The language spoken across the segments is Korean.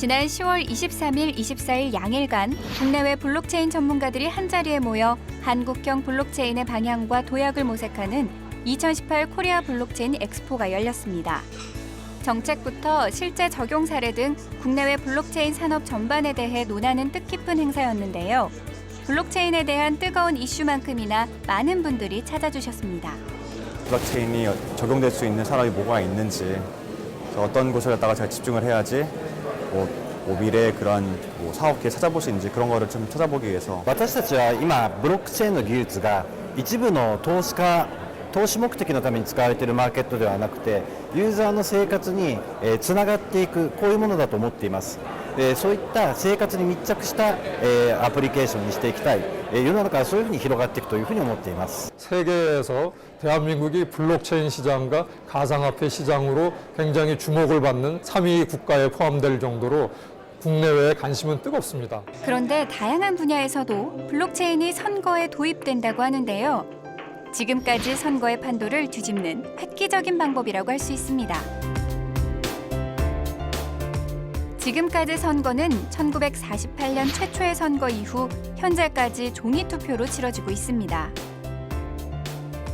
지난 10월 23일, 24일 양일간 국내외 블록체인 전문가들이 한자리에 모여 한국형 블록체인의 방향과 도약을 모색하는 2018 코리아 블록체인 엑스포가 열렸습니다. 정책부터 실제 적용 사례 등 국내외 블록체인 산업 전반에 대해 논하는 뜻깊은 행사였는데요. 블록체인에 대한 뜨거운 이슈만큼이나 많은 분들이 찾아주셨습니다. 블록체인이 적용될 수 있는 산업이 뭐가 있는지, 어떤 곳을 갖다가 잘 집중을 해야지 미래의 그런 사업기회 찾아볼 수 있는지 그런 거를 좀 찾아보기 위해서. 私たちは今ブロックチェーンの技術が一部の投資目的のために使われているマーケットではなくて、ユーザーの生活につながっていくこういうものだと思っています。そういった生活に密着したアプリケーションにしていきたい。世の中はそういうふうに広がっていくというふうに思っています。 세계에서 대한민국이 블록체인 시장과 가상화폐 시장으로 굉장히 주목을 받는 3위 국가에 포함될 정도로 국내외에 관심은 뜨겁습니다. 그런데 다양한 분야에서도 블록체인이 선거에 도입된다고 하는데요. 지금까지 선거의 판도를 뒤집는 획기적인 방법이라고 할 수 있습니다. 지금까지 선거는 1948년 최초의 선거 이후 현재까지 종이 투표로 치러지고 있습니다.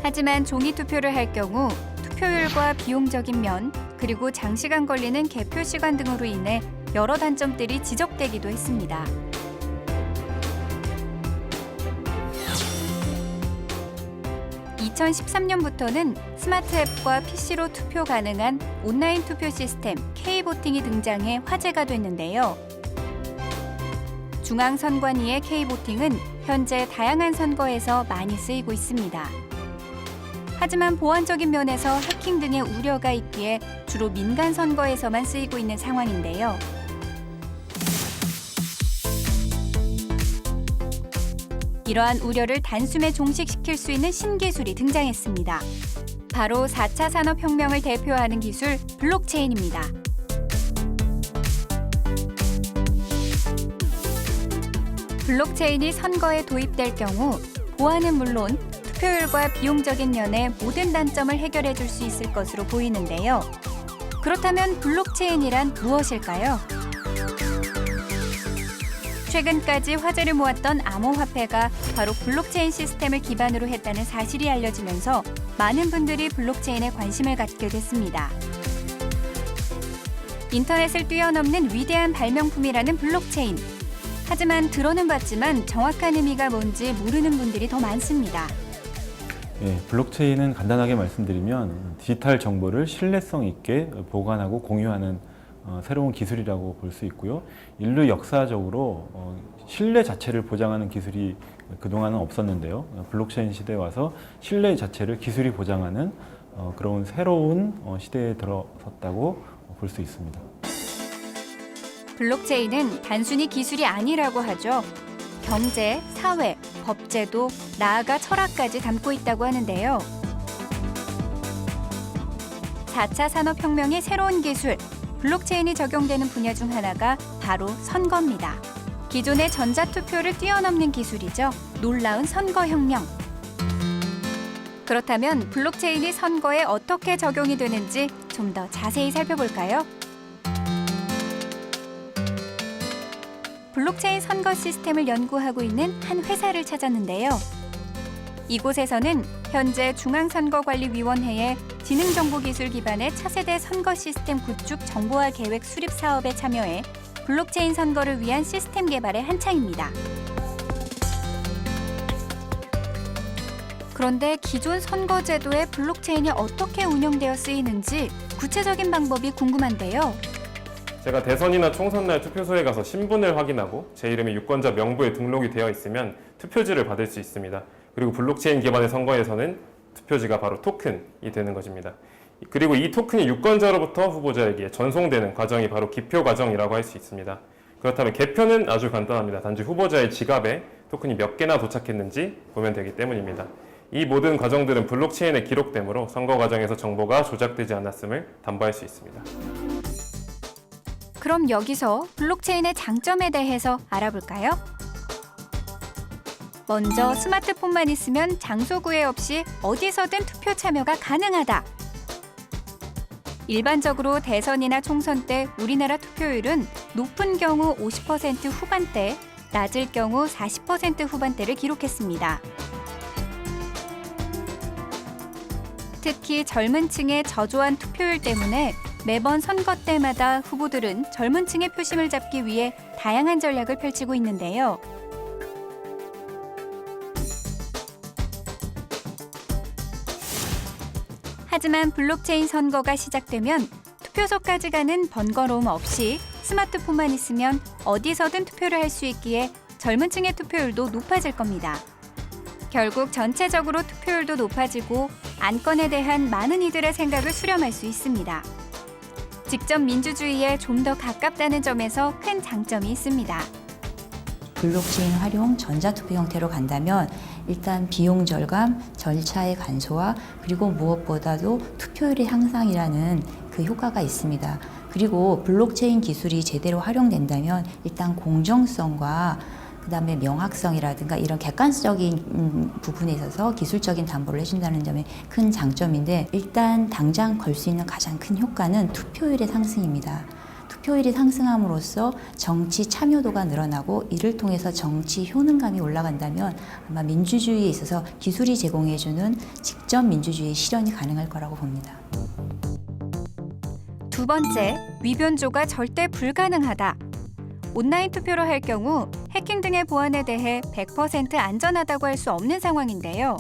하지만 종이 투표를 할 경우 투표율과 비용적인 면, 그리고 장시간 걸리는 개표 시간 등으로 인해 여러 단점들이 지적되기도 했습니다. (2013년부터는) 스마트 앱과 PC로 투표 가능한 온라인 투표 시스템 K보팅이 등장해 화제가 됐는데요. 중앙선관위의 K보팅은 현재 다양한 선거에서 많이 쓰이고 있습니다. 하지만 보안적인 면에서 해킹 등의 우려가 있기에 주로 민간 선거에서만 쓰이고 있는 상황인데요. 이러한 우려를 단숨에 종식시킬 수 있는 신기술이 등장했습니다. 바로 4차 산업혁명을 대표하는 기술 블록체인입니다. 블록체인이 선거에 도입될 경우 보안은 물론 투표율과 비용적인 면의 모든 단점을 해결해 줄 수 있을 것으로 보이는데요. 그렇다면 블록체인이란 무엇일까요? 최근까지 화제를 모았던 암호화폐가 바로 블록체인 시스템을 기반으로 했다는 사실이 알려지면서 많은 분들이 블록체인에 관심을 갖게 됐습니다. 인터넷을 뛰어넘는 위대한 발명품이라는 블록체인. 하지만 들어는 봤지만 정확한 의미가 뭔지 모르는 분들이 더 많습니다. 블록체인은 간단하게 말씀드리면 디지털 정보를 신뢰성 있게 보관하고 공유하는 새로운 기술이라고 볼 수 있고요. 인류 역사적으로 신뢰 자체를 보장하는 기술이 그동안은 없었는데요. 블록체인 시대에 와서 신뢰 자체를 기술이 보장하는 그런 새로운 시대에 들어섰다고 볼 수 있습니다. 블록체인은 단순히 기술이 아니라고 하죠. 경제, 사회, 법제도, 나아가 철학까지 담고 있다고 하는데요. 4차 산업혁명의 새로운 기술, 블록체인이 적용되는 분야 중 하나가 바로 선거입니다. 기존의 전자투표를 뛰어넘는 기술이죠. 놀라운 선거혁명. 그렇다면 블록체인이 선거에 어떻게 적용이 되는지 좀 더 자세히 살펴볼까요? 블록체인 선거 시스템을 연구하고 있는 한 회사를 찾았는데요. 이곳에서는 현재 중앙선거관리위원회의 지능정보기술 기반의 차세대 선거 시스템 구축 정보화 계획 수립 사업에 참여해 블록체인 선거를 위한 시스템 개발에 한창입니다. 그런데 기존 선거제도에 블록체인이 어떻게 운영되어 쓰이는지 구체적인 방법이 궁금한데요. 제가 대선이나 총선 날 투표소에 가서 신분을 확인하고 제 이름이 유권자 명부에 등록이 되어 있으면 투표지를 받을 수 있습니다. 그리고 블록체인 기반의 선거에서는 투표지가 바로 토큰이 되는 것입니다. 그리고 이 토큰이 유권자로부터 후보자에게 전송되는 과정이 바로 기표 과정이라고 할 수 있습니다. 그렇다면 개표는 아주 간단합니다. 단지 후보자의 지갑에 토큰이 몇 개나 도착했는지 보면 되기 때문입니다. 이 모든 과정들은 블록체인에 기록되므로 선거 과정에서 정보가 조작되지 않았음을 담보할 수 있습니다. 그럼 여기서 블록체인의 장점에 대해서 알아볼까요? 먼저 스마트폰만 있으면 장소 구애 없이 어디서든 투표 참여가 가능하다. 일반적으로 대선이나 총선 때 우리나라 투표율은 높은 경우 50% 후반대, 낮을 경우 40% 후반대를 기록했습니다. 특히 젊은 층의 저조한 투표율 때문에 매번 선거 때마다 후보들은 젊은 층의 표심을 잡기 위해 다양한 전략을 펼치고 있는데요. 하지만 블록체인 선거가 시작되면 투표소까지 가는 번거로움 없이 스마트폰만 있으면 어디서든 투표를 할 수 있기에 젊은 층의 투표율도 높아질 겁니다. 결국 전체적으로 투표율도 높아지고 안건에 대한 많은 이들의 생각을 수렴할 수 있습니다. 직접 민주주의에 좀 더 가깝다는 점에서 큰 장점이 있습니다. 블록체인 활용 전자투표 형태로 간다면 일단 비용 절감, 절차의 간소화, 그리고 무엇보다도 투표율의 향상이라는 그 효과가 있습니다. 그리고 블록체인 기술이 제대로 활용된다면 일단 공정성과 그다음에 명확성이라든가 이런 객관적인 부분에 있어서 기술적인 담보를 해준다는 점이 큰 장점인데, 일단 당장 걸 수 있는 가장 큰 효과는 투표율의 상승입니다. 투표율이 상승함으로써 정치 참여도가 늘어나고 이를 통해서 정치 효능감이 올라간다면 아마 민주주의에 있어서 기술이 제공해주는 직접 민주주의 실현이 가능할 거라고 봅니다. 두 번째, 위변조가 절대 불가능하다. 온라인 투표로 할 경우 해킹 등의 보안에 대해 100% 안전하다고 할 수 없는 상황인데요.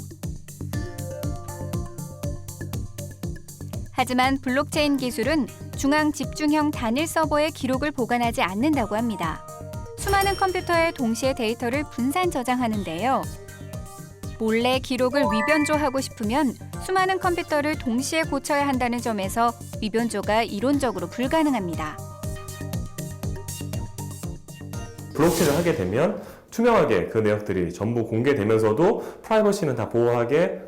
하지만 블록체인 기술은 중앙 집중형 단일 서버의 기록을 보관하지 않는다고 합니다. 수많은 컴퓨터에 동시에 데이터를 분산 저장하는데요. 몰래 기록을 위변조하고 싶으면 수많은 컴퓨터를 동시에 고쳐야 한다는 점에서 위변조가 이론적으로 불가능합니다. 블록체인을 하게 되면 투명하게 그 내역들이 전부 공개되면서도 프라이버시는 다 보호하게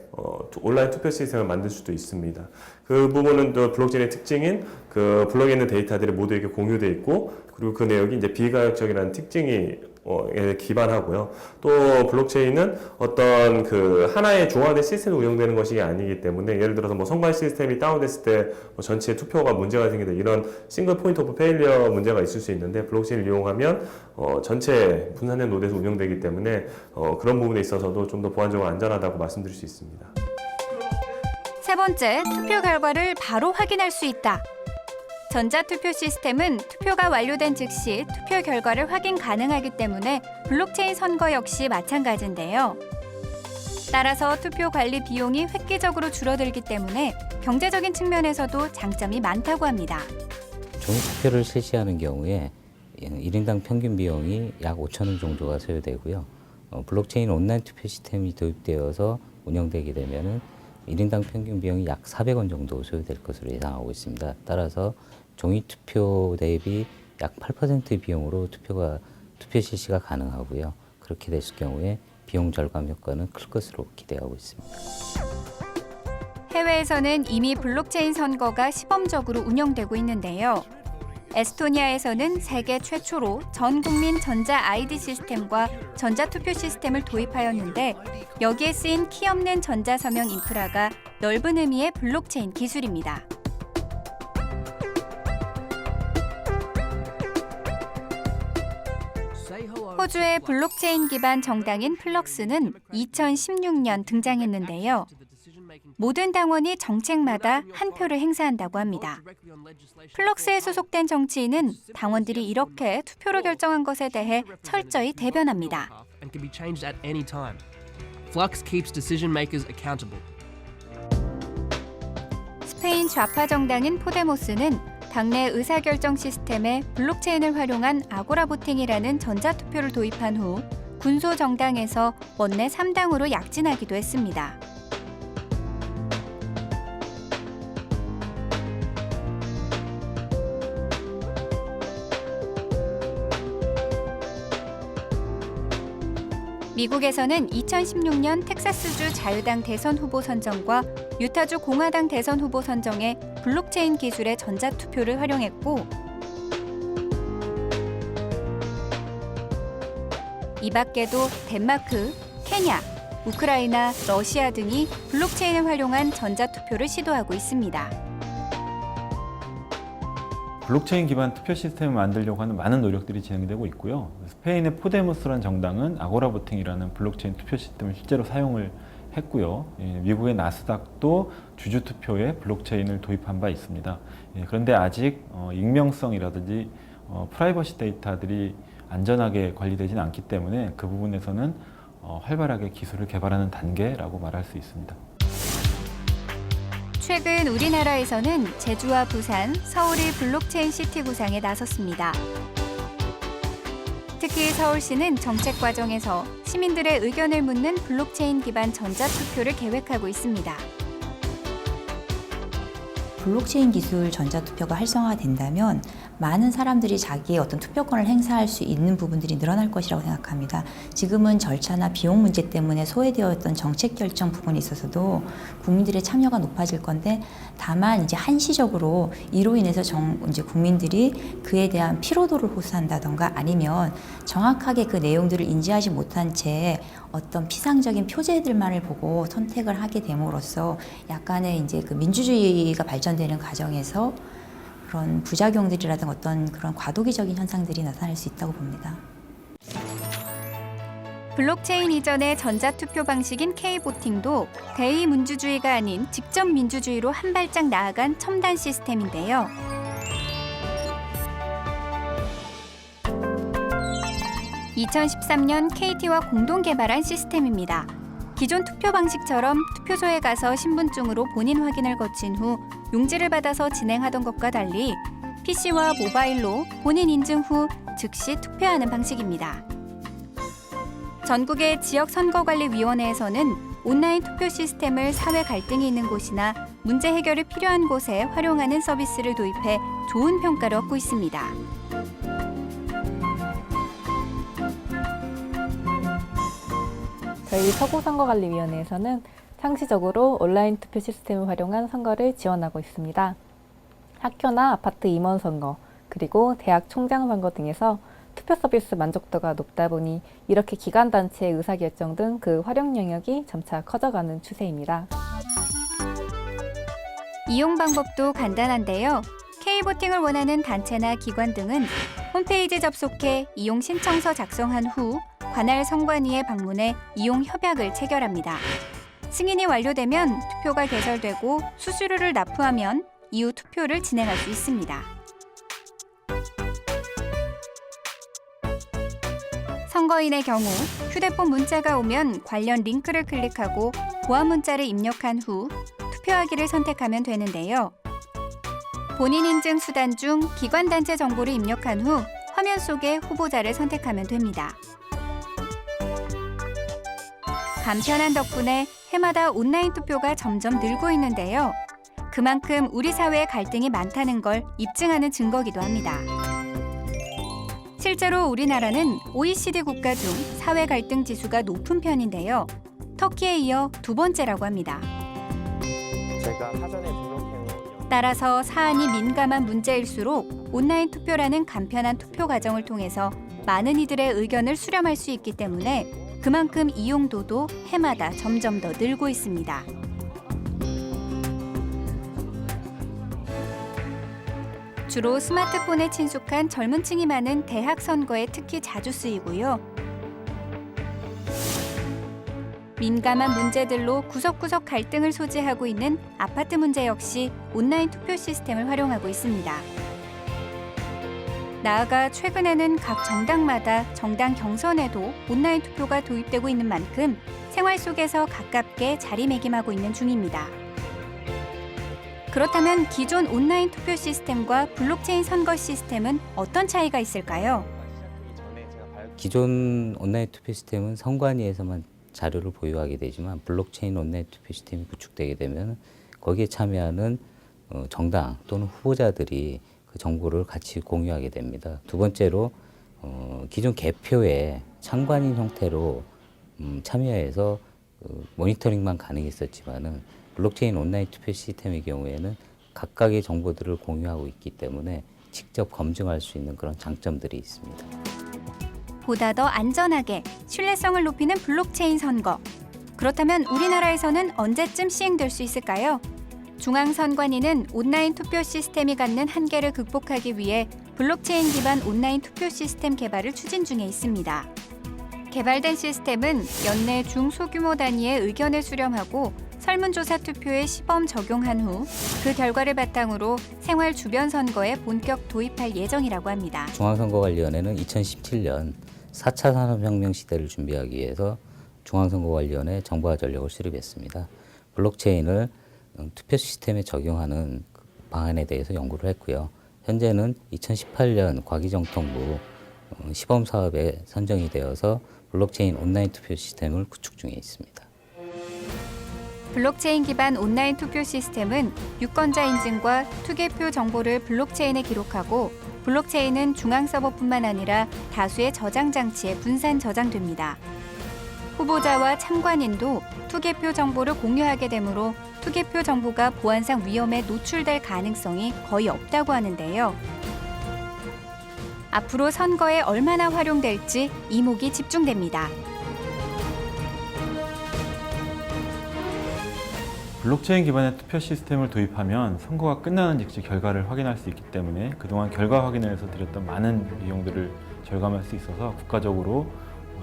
온라인 투표 시스템을 만들 수도 있습니다. 그 부분은 또 블록체인의 특징인 그 블록에 있는 데이터들이 모두 이렇게 공유돼 있고, 그리고 그 내역이 이제 비가역적이라는 특징이 기반하고요. 또 블록체인은 어떤 그 하나의 중앙된 시스템으로 운영되는 것이 아니기 때문에, 예를 들어서 뭐 선관 시스템이 다운됐을 때 전체 투표가 문제가 생긴다, 이런 싱글 포인트 오브 페일리어 문제가 있을 수 있는데, 블록체인을 이용하면 전체 분산된 노드에서 운영되기 때문에 그런 부분에 있어서도 좀 더 보안적으로 안전하다고 말씀드릴 수 있습니다. 세 번째, 투표 결과를 바로 확인할 수 있다. 전자투표 시스템은 투표가 완료된 즉시 투표 결과를 확인 가능하기 때문에 블록체인 선거 역시 마찬가지인데요. 따라서 투표 관리 비용이 획기적으로 줄어들기 때문에 경제적인 측면에서도 장점이 많다고 합니다. 종이투표를 실시하는 경우에 1인당 평균 비용이 약 5,000원 정도가 소요되고요. 블록체인 온라인 투표 시스템이 도입되어서 운영되게 되면은 1인당 평균 비용이 약 400원 정도 소요될 것으로 예상하고 있습니다. 따라서 종이투표 대비 약 8%의 비용으로 투표 실시가 가능하고요. 그렇게 됐을 경우에 비용 절감 효과는 클 것으로 기대하고 있습니다. 해외에서는 이미 블록체인 선거가 시범적으로 운영되고 있는데요. 에스토니아에서는 세계 최초로 전 국민 전자 아이디 시스템과 전자투표 시스템을 도입하였는데, 여기에 쓰인 키 없는 전자서명 인프라가 넓은 의미의 블록체인 기술입니다. 호주의 블록체인 기반 정당인 플럭스는 2016년 등장했는데요. 모든 당원이 정책마다 한 표를 행사한다고 합니다. 플럭스에 소속된 정치인은 당원들이 이렇게 투표로 결정한 것에 대해 철저히 대변합니다. 스페인 좌파 정당인 포데모스는 당내 의사결정 시스템에 블록체인을 활용한 아고라 보팅이라는 전자투표를 도입한 후 군소 정당에서 원내 3당으로 약진하기도 했습니다. 미국에서는 2016년 텍사스주 자유당 대선 후보 선정과 유타주 공화당 대선 후보 선정에 블록체인 기술의 전자투표를 활용했고, 이 밖에도 덴마크, 케냐, 우크라이나, 러시아 등이 블록체인을 활용한 전자투표를 시도하고 있습니다. 블록체인 기반 투표 시스템을 만들려고 하는 많은 노력들이 진행되고 있고요. 스페인의 포데모스라는 정당은 아고라 보팅이라는 블록체인 투표 시스템을 실제로 사용을 했고요. 미국의 나스닥도 주주 투표에 블록체인을 도입한 바 있습니다. 그런데 아직 익명성이라든지 프라이버시 데이터들이 안전하게 관리되지는 않기 때문에 그 부분에서는 활발하게 기술을 개발하는 단계라고 말할 수 있습니다. 최근 우리나라에서는 제주와 부산, 서울이 블록체인 시티 구상에 나섰습니다. 특히 서울시는 정책 과정에서 시민들의 의견을 묻는 블록체인 기반 전자투표를 계획하고 있습니다. 블록체인 기술 전자투표가 활성화된다면 많은 사람들이 자기의 어떤 투표권을 행사할 수 있는 부분들이 늘어날 것이라고 생각합니다. 지금은 절차나 비용 문제 때문에 소외되어 있던 정책 결정 부분에 있어서도 국민들의 참여가 높아질 건데, 다만 이제 한시적으로 이로 인해서 이제 국민들이 그에 대한 피로도를 호소한다던가 아니면 정확하게 그 내용들을 인지하지 못한 채 어떤 피상적인 표제들만을 보고 선택을 하게 됨으로써 약간의 이제 그 민주주의가 발전되는 과정에서 그런 부작용들이라든가 어떤 그런 과도기적인 현상들이 나타날 수 있다고 봅니다. 블록체인 이전의 전자투표 방식인 K보팅도 대의민주주의가 아닌 직접 민주주의로 한 발짝 나아간 첨단 시스템인데요. (2013년) KT와 공동 개발한 시스템입니다. 기존 투표 방식처럼 투표소에 가서 신분증으로 본인 확인을 거친 후 용지를 받아서 진행하던 것과 달리 PC와 모바일로 본인 인증 후 즉시 투표하는 방식입니다. 전국의 지역선거관리위원회에서는 온라인 투표 시스템을 사회 갈등이 있는 곳이나 문제 해결이 필요한 곳에 활용하는 서비스를 도입해 좋은 평가를 얻고 있습니다. 저희 서구선거관리위원회에서는 상시적으로 온라인 투표 시스템을 활용한 선거를 지원하고 있습니다. 학교나 아파트 임원 선거, 그리고 대학 총장 선거 등에서 투표 서비스 만족도가 높다 보니 이렇게 기관단체의 의사결정 등 그 활용 영역이 점차 커져가는 추세입니다. 이용 방법도 간단한데요. K보팅을 원하는 단체나 기관 등은 홈페이지 접속해 이용 신청서 작성한 후 관할 선관위에 방문해 이용 협약을 체결합니다. 승인이 완료되면 투표가 개설되고 수수료를 납부하면 이후 투표를 진행할 수 있습니다. 선거인의 경우 휴대폰 문자가 오면 관련 링크를 클릭하고 보안 문자를 입력한 후 투표하기를 선택하면 되는데요. 본인 인증 수단 중 기관단체 정보를 입력한 후 화면 속에 후보자를 선택하면 됩니다. 간편한 덕분에 해마다 온라인 투표가 점점 늘고 있는데요. 그만큼 우리 사회에 갈등이 많다는 걸 입증하는 증거기도 합니다. 실제로 우리나라는 OECD 국가 중 사회 갈등 지수가 높은 편인데요. 터키에 이어 두 번째라고 합니다. 제가 사전에 등록해놓은 따라서 사안이 민감한 문제일수록 온라인 투표라는 간편한 투표 과정을 통해서 많은 이들의 의견을 수렴할 수 있기 때문에 그만큼 이용도도 해마다 점점 더 늘고 있습니다. 주로 스마트폰에 친숙한 젊은 층이 많은 대학 선거에 특히 자주 쓰이고요. 민감한 문제들로 구석구석 갈등을 소지하고 있는 아파트 문제 역시 온라인 투표 시스템을 활용하고 있습니다. 나아가 최근에는 각 정당마다 정당 경선에도 온라인 투표가 도입되고 있는 만큼 생활 속에서 가깝게 자리매김하고 있는 중입니다. 그렇다면 기존 온라인 투표 시스템과 블록체인 선거 시스템은 어떤 차이가 있을까요? 기존 온라인 투표 시스템은 선관위에서만 자료를 보유하게 되지만 블록체인 온라인 투표 시스템이 구축되게 되면 거기에 참여하는 정당 또는 후보자들이 그 정보를 같이 공유하게 됩니다. 두 번째로 기존 개표에 참관인 형태로 참여해서 모니터링만 가능했었지만은 블록체인 온라인 투표 시스템의 경우에는 각각의 정보들을 공유하고 있기 때문에 직접 검증할 수 있는 그런 장점들이 있습니다. 보다 더 안전하게 신뢰성을 높이는 블록체인 선거. 그렇다면 우리나라에서는 언제쯤 시행될 수 있을까요? 중앙선관위는 온라인 투표 시스템이 갖는 한계를 극복하기 위해 블록체인 기반 온라인 투표 시스템 개발을 추진 중에 있습니다. 개발된 시스템은 연내 중소규모 단위의 의견을 수렴하고 설문조사 투표에 시범 적용한 후 그 결과를 바탕으로 생활 주변 선거에 본격 도입할 예정이라고 합니다. 중앙선거관리위원회는 2017년 4차 산업혁명 시대를 준비하기 위해서 중앙선거관리위원회 정보화 전력을 수립했습니다. 블록체인을 투표 시스템에 적용하는 방안에 대해서 연구를 했고요. 현재는 2018년 과기정통부 시범 사업에 선정이 되어서 블록체인 온라인 투표 시스템을 구축 중에 있습니다. 블록체인 기반 온라인 투표 시스템은 유권자 인증과 투개표 정보를 블록체인에 기록하고 블록체인은 중앙 서버뿐만 아니라 다수의 저장 장치에 분산 저장됩니다. 후보자와 참관인도 투개표 정보를 공유하게 되므로 투개표 정보가 보안상 위험에 노출될 가능성이 거의 없다고 하는데요. 앞으로 선거에 얼마나 활용될지 이목이 집중됩니다. 블록체인 기반의 투표 시스템을 도입하면 선거가 끝나는 즉시 결과를 확인할 수 있기 때문에 그동안 결과 확인을 위해서 들였던 많은 비용들을 절감할 수 있어서 국가적으로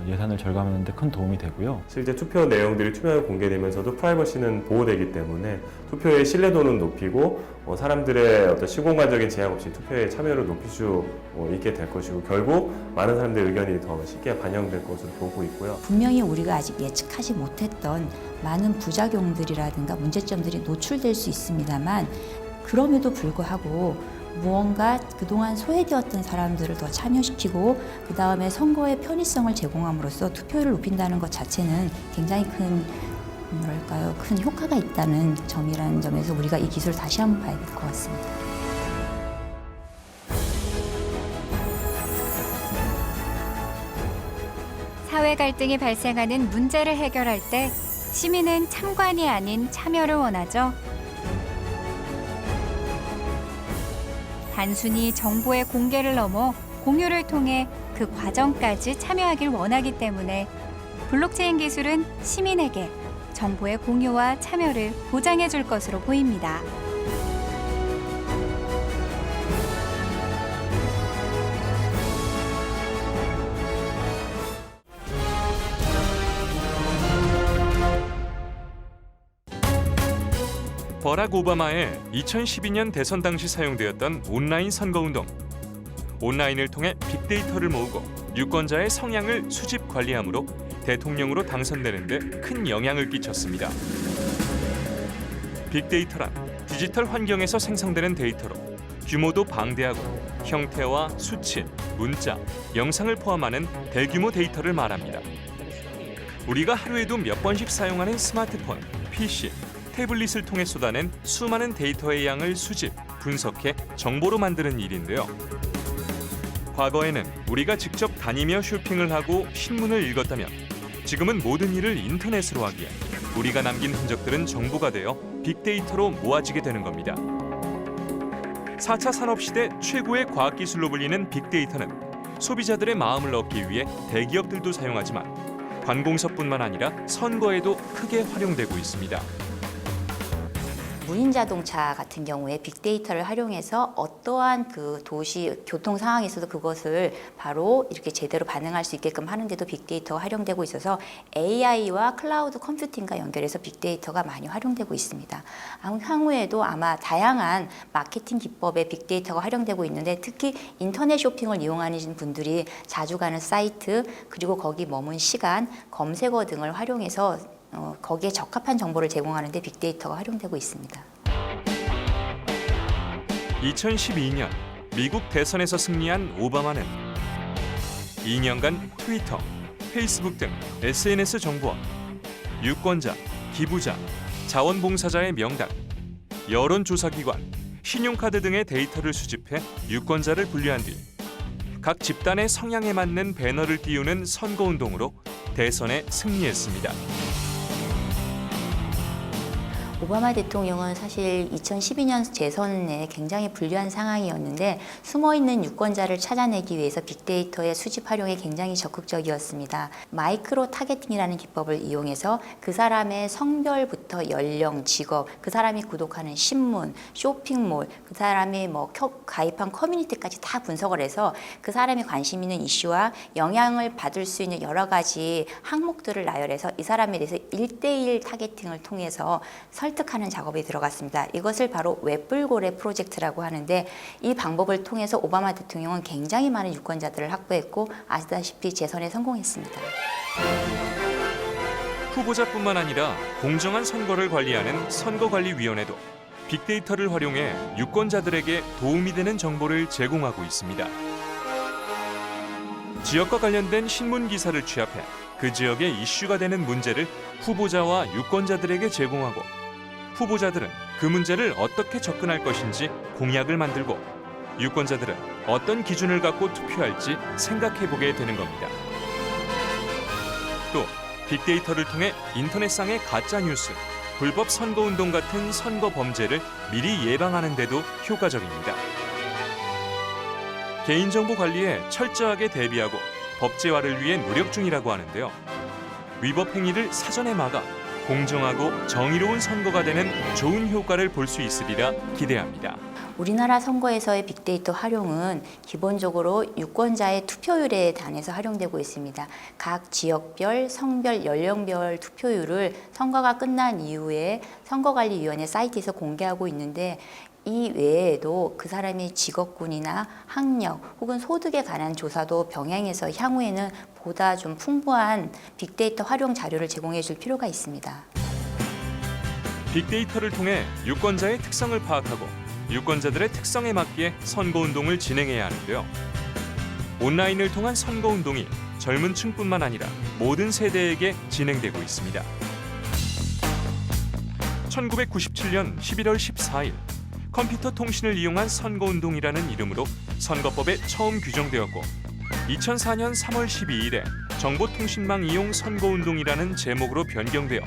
예산을 절감하는 데 큰 도움이 되고요. 실제 투표 내용들이 투명하게 공개되면서도 프라이버시는 보호되기 때문에 투표의 신뢰도는 높이고 사람들의 어떤 시공간적인 제약 없이 투표에 참여를 높일 수 있게 될 것이고 결국 많은 사람들의 의견이 더 쉽게 반영될 것으로 보고 있고요. 분명히 우리가 아직 예측하지 못했던 많은 부작용들이라든가 문제점들이 노출될 수 있습니다만 그럼에도 불구하고 무언가 그동안 소외되었던 사람들을 더 참여시키고 그 다음에 선거의 편의성을 제공함으로써 투표율을 높인다는 것 자체는 굉장히 큰 효과가 있다는 점이라는 점에서 우리가 이 기술을 다시 한번 봐야 될 것 같습니다. 사회 갈등이 발생하는 문제를 해결할 때 시민은 참관이 아닌 참여를 원하죠. 단순히 정보의 공개를 넘어 공유를 통해 그 과정까지 참여하길 원하기 때문에 블록체인 기술은 시민에게 정보의 공유와 참여를 보장해 줄 것으로 보입니다. 버락 오바마의 2012년 대선 당시 사용되었던 온라인 선거운동. 온라인을 통해 빅데이터를 모으고 유권자의 성향을 수집 관리함으로 대통령으로 당선되는 데 큰 영향을 끼쳤습니다. 빅데이터란 디지털 환경에서 생성되는 데이터로 규모도 방대하고 형태와 수치, 문자, 영상을 포함하는 대규모 데이터를 말합니다. 우리가 하루에도 몇 번씩 사용하는 스마트폰, PC, 태블릿을 통해 쏟아낸 수많은 데이터의 양을 수집, 분석해 정보로 만드는 일인데요. 과거에는 우리가 직접 다니며 쇼핑을 하고 신문을 읽었다면 지금은 모든 일을 인터넷으로 하기에 우리가 남긴 흔적들은 정보가 되어 빅데이터로 모아지게 되는 겁니다. 4차 산업시대 최고의 과학기술로 불리는 빅데이터는 소비자들의 마음을 얻기 위해 대기업들도 사용하지만 관공서뿐만 아니라 선거에도 크게 활용되고 있습니다. 무인 자동차 같은 경우에 빅데이터를 활용해서 어떠한 그 도시 교통 상황에서도 그것을 바로 이렇게 제대로 반응할 수 있게끔 하는데도 빅데이터가 활용되고 있어서 AI와 클라우드 컴퓨팅과 연결해서 빅데이터가 많이 활용되고 있습니다. 향후에도 아마 다양한 마케팅 기법에 빅데이터가 활용되고 있는데 특히 인터넷 쇼핑을 이용하는 분들이 자주 가는 사이트 그리고 거기 머문 시간, 검색어 등을 활용해서 거기에 적합한 정보를 제공하는 데 빅데이터가 활용되고 있습니다. 2012년 미국 대선에서 승리한 오바마는 2년간 트위터, 페이스북 등 SNS 정보와 유권자, 기부자, 자원봉사자의 명단, 여론조사기관, 신용카드 등의 데이터를 수집해 유권자를 분류한 뒤 각 집단의 성향에 맞는 배너를 띄우는 선거운동으로 대선에 승리했습니다. 오바마 대통령은 사실 2012년 재선에 굉장히 불리한 상황이었는데 숨어있는 유권자를 찾아내기 위해서 빅데이터의 수집 활용에 굉장히 적극적이었습니다. 마이크로 타겟팅이라는 기법을 이용해서 그 사람의 성별부터 연령, 직업, 그 사람이 구독하는 신문, 쇼핑몰, 그 사람이 가입한 커뮤니티까지 다 분석을 해서 그 사람이 관심 있는 이슈와 영향을 받을 수 있는 여러 가지 항목들을 나열해서 이 사람에 대해서 1대1 타겟팅을 통해서 설득하는 작업이 들어갔습니다. 이것을 바로 웹불고래 프로젝트라고 하는데 이 방법을 통해서 오바마 대통령은 굉장히 많은 유권자들을 확보했고 아시다시피 재선에 성공했습니다. 후보자뿐만 아니라 공정한 선거를 관리하는 선거관리위원회도 빅데이터를 활용해 유권자들에게 도움이 되는 정보를 제공하고 있습니다. 지역과 관련된 신문 기사를 취합해 그 지역의 이슈가 되는 문제를 후보자와 유권자들에게 제공하고 후보자들은 그 문제를 어떻게 접근할 것인지 공약을 만들고 유권자들은 어떤 기준을 갖고 투표할지 생각해보게 되는 겁니다. 또 빅데이터를 통해 인터넷상의 가짜뉴스, 불법 선거운동 같은 선거 범죄를 미리 예방하는 데도 효과적입니다. 개인정보 관리에 철저하게 대비하고 법제화를 위해 노력 중이라고 하는데요. 위법 행위를 사전에 막아 공정하고 정의로운 선거가 되는 좋은 효과를 볼 수 있으리라 기대합니다. 우리나라 선거에서의 빅데이터 활용은 기본적으로 유권자의 투표율에 단해서 활용되고 있습니다. 각 지역별, 성별, 연령별 투표율을 선거가 끝난 이후에 선거관리위원회 사이트에서 공개하고 있는데 이 외에도 그 사람의 직업군이나 학력 혹은 소득에 관한 조사도 병행해서 향후에는 보다 좀 풍부한 빅데이터 활용 자료를 제공해 줄 필요가 있습니다. 빅데이터를 통해 유권자의 특성을 파악하고 유권자들의 특성에 맞게 선거운동을 진행해야 하는데요. 온라인을 통한 선거운동이 젊은 층뿐만 아니라 모든 세대에게 진행되고 있습니다. 1997년 11월 14일 컴퓨터 통신을 이용한 선거운동이라는 이름으로 선거법에 처음 규정되었고 2004년 3월 12일에 정보통신망 이용 선거운동이라는 제목으로 변경되어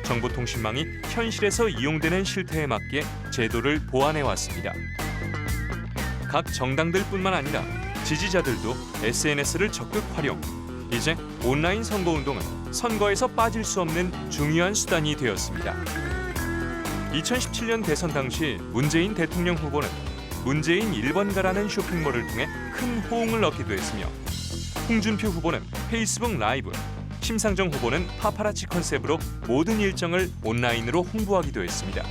정보통신망이 현실에서 이용되는 실태에 맞게 제도를 보완해 왔습니다. 각 정당들뿐만 아니라 지지자들도 SNS를 적극 활용. 이제 온라인 선거운동은 선거에서 빠질 수 없는 중요한 수단이 되었습니다. 2017년 대선 당시 문재인 대통령 후보는 문재인 1번가라는 쇼핑몰을 통해 큰 호응을 얻기도 했으며 홍준표 후보는 페이스북 라이브, 심상정 후보는 파파라치 컨셉으로 모든 일정을 온라인으로 홍보하기도 했습니다.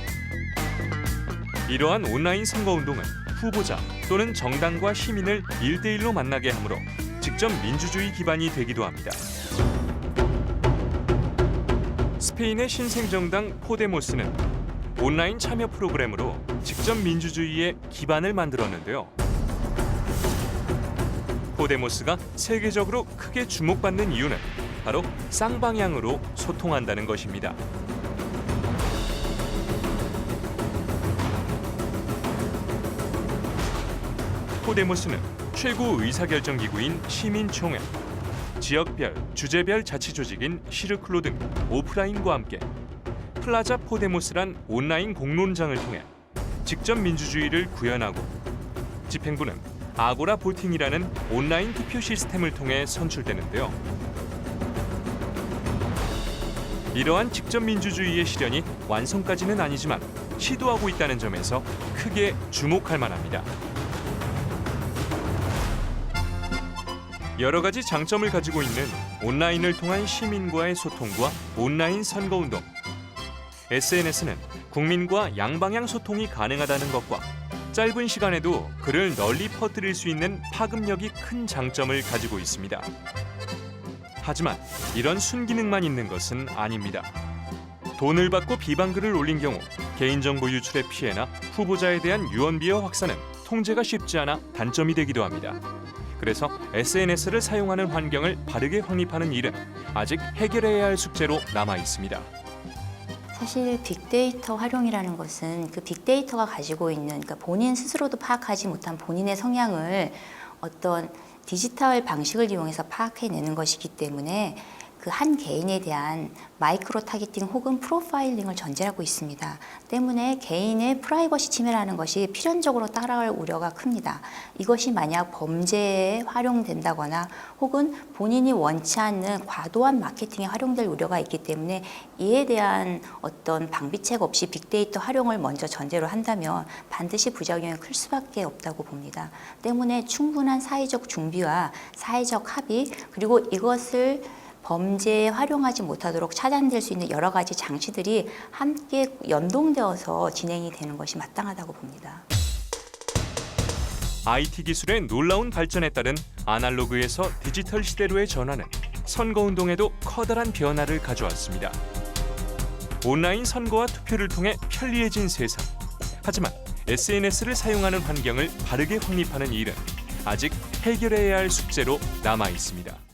이러한 온라인 선거운동은 후보자 또는 정당과 시민을 1대1로 만나게 하므로 직접 민주주의 기반이 되기도 합니다. 스페인의 신생정당 포데모스는 온라인 참여 프로그램으로 직접 민주주의의 기반을 만들었는데요. 포데모스가 세계적으로 크게 주목받는 이유는 바로 쌍방향으로 소통한다는 것입니다. 포데모스는 최고 의사결정기구인 시민총회, 지역별, 주제별 자치조직인 시르클로 등 오프라인과 함께 플라자 포데모스란 온라인 공론장을 통해 직접 민주주의를 구현하고 집행부는 아고라 보팅이라는 온라인 투표 시스템을 통해 선출되는데요. 이러한 직접 민주주의의 실현이 완성까지는 아니지만 시도하고 있다는 점에서 크게 주목할 만합니다. 여러 가지 장점을 가지고 있는 온라인을 통한 시민과의 소통과 온라인 선거운동. SNS는 국민과 양방향 소통이 가능하다는 것과 짧은 시간에도 글을 널리 퍼뜨릴 수 있는 파급력이 큰 장점을 가지고 있습니다. 하지만 이런 순기능만 있는 것은 아닙니다. 돈을 받고 비방글을 올린 경우 개인정보 유출의 피해나 후보자에 대한 유언비어 확산은 통제가 쉽지 않아 단점이 되기도 합니다. 그래서 SNS를 사용하는 환경을 바르게 확립하는 일은 아직 해결해야 할 숙제로 남아 있습니다. 사실 빅데이터 활용이라는 것은 그 빅데이터가 가지고 있는 그러니까 본인 스스로도 파악하지 못한 본인의 성향을 어떤 디지털 방식을 이용해서 파악해내는 것이기 때문에 그 그 한 개인에 대한 마이크로 타겟팅 혹은 프로파일링을 전제로 하고 있습니다. 때문에 개인의 프라이버시 침해라는 것이 필연적으로 따라올 우려가 큽니다. 이것이 만약 범죄에 활용된다거나 혹은 본인이 원치 않는 과도한 마케팅에 활용될 우려가 있기 때문에 이에 대한 어떤 방비책 없이 빅데이터 활용을 먼저 전제로 한다면 반드시 부작용이 클 수밖에 없다고 봅니다. 때문에 충분한 사회적 준비와 사회적 합의 그리고 이것을 범죄에 활용하지 못하도록 차단될 수 있는 여러 가지 장치들이 함께 연동되어서 진행이 되는 것이 마땅하다고 봅니다. IT 기술의 놀라운 발전에 따른 아날로그에서 디지털 시대로의 전환은 선거운동에도 커다란 변화를 가져왔습니다. 온라인 선거와 투표를 통해 편리해진 세상. 하지만 SNS를 사용하는 환경을 바르게 확립하는 일은 아직 해결해야 할 숙제로 남아 있습니다.